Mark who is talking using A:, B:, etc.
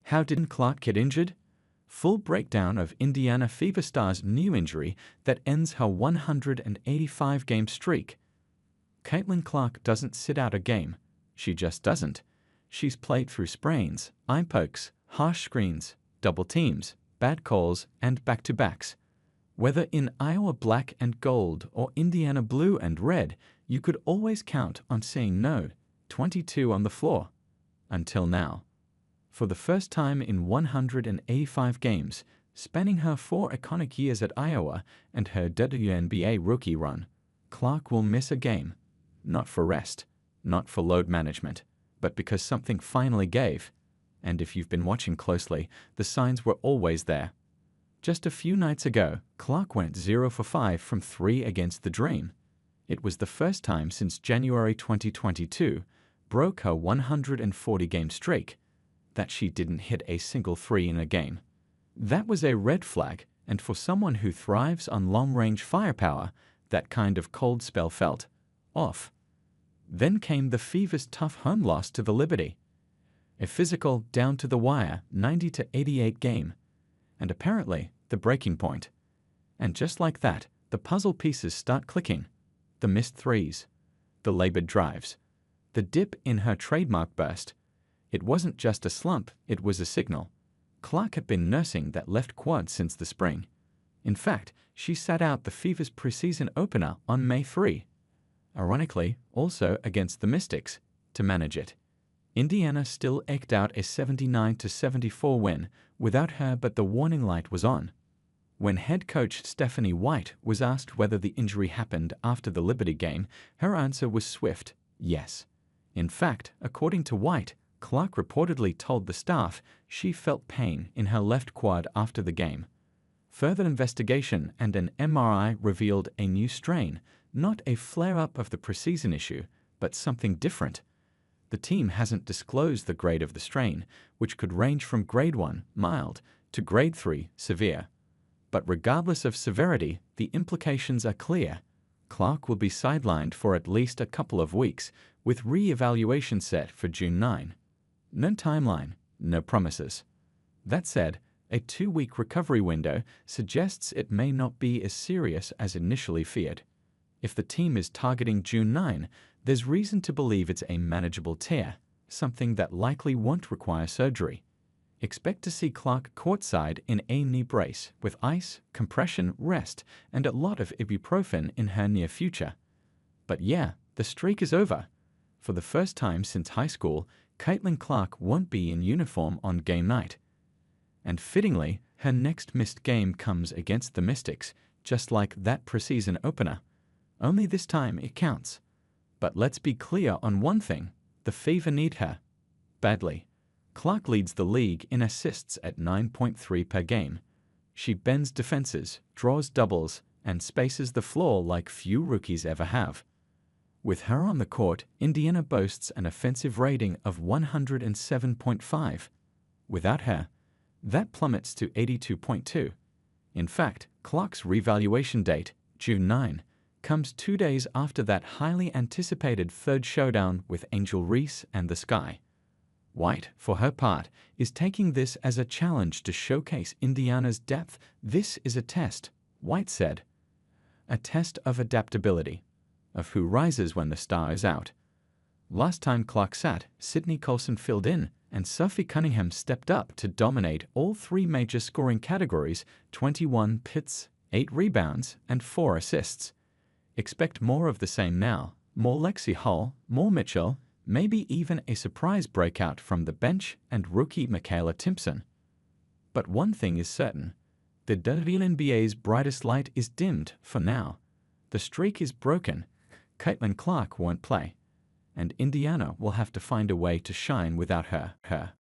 A: How did Clark get injured? Full breakdown of Indiana Fever star's new injury that ends her 185-game streak. Caitlin Clark doesn't sit out a game. She just doesn't. She's played through sprains, eye pokes, harsh screens, double teams, bad calls, and back-to-backs. Whether in Iowa black and gold or Indiana blue and red, you could always count on seeing no 22 on the floor. Until now. For the first time in 185 games, spanning her 4 iconic years at Iowa and her WNBA rookie run, Clark will miss a game. Not for rest, not for load management, but because something finally gave. And if you've been watching closely, the signs were always there. Just a few nights ago, Clark went 0 for 5 from 3 against the Dream. It was the first time since January 2022, broke her 140-game streak, that she didn't hit a single 3 in a game. That was a red flag, and for someone who thrives on long-range firepower, that kind of cold spell felt off. Then came the Fever's tough home loss to the Liberty. A physical, down-to-the-wire 90-88 game. And apparently, the breaking point. And just like that, the puzzle pieces start clicking. The missed threes. The labored drives. The dip in her trademark burst. It wasn't just a slump, it was a signal. Clark had been nursing that left quad since the spring. In fact, she sat out the Fever's preseason opener on May 3. Ironically, also against the Mystics, to manage it. Indiana still eked out a 79-74 win without her, but the warning light was on. When head coach Stephanie White was asked whether the injury happened after the Liberty game, her answer was swift, yes. In fact, according to White, Clark reportedly told the staff she felt pain in her left quad after the game. Further investigation and an MRI revealed a new strain, not a flare-up of the preseason issue, but something different. The team hasn't disclosed the grade of the strain, which could range from grade 1, mild, to grade 3, severe. But regardless of severity, the implications are clear. Clark will be sidelined for at least a couple of weeks, with re-evaluation set for June 9. No timeline, no promises. That said, a 2-week recovery window suggests it may not be as serious as initially feared. If the team is targeting June 9, there's reason to believe it's a manageable tear, something that likely won't require surgery. Expect to see Clark courtside in a knee brace with ice, compression, rest, and a lot of ibuprofen in her near future. But yeah, the streak is over. For the first time since high school, Caitlin Clark won't be in uniform on game night. And fittingly, her next missed game comes against the Mystics, just like that preseason opener. Only this time it counts. But let's be clear on one thing, the Fever need her. Badly. Clark leads the league in assists at 9.3 per game. She bends defenses, draws doubles, and spaces the floor like few rookies ever have. With her on the court, Indiana boasts an offensive rating of 107.5. Without her, that plummets to 82.2. In fact, Clark's revaluation date, June 9, comes 2 days after that highly anticipated third showdown with Angel Reese and the Sky. White, for her part, is taking this as a challenge to showcase Indiana's depth. This is a test, White said. A test of adaptability, of who rises when the star is out. Last time Clark sat, Sydney Colson filled in, and Sophie Cunningham stepped up to dominate all 3 major scoring categories, 21 pits, 8 rebounds, and 4 assists. Expect more of the same now, more Lexi Hull, more Mitchell, maybe even a surprise breakout from the bench and rookie Michaela Timpson. But one thing is certain, the WNBA's brightest light is dimmed for now. The streak is broken, Caitlin Clark won't play, and Indiana will have to find a way to shine without her.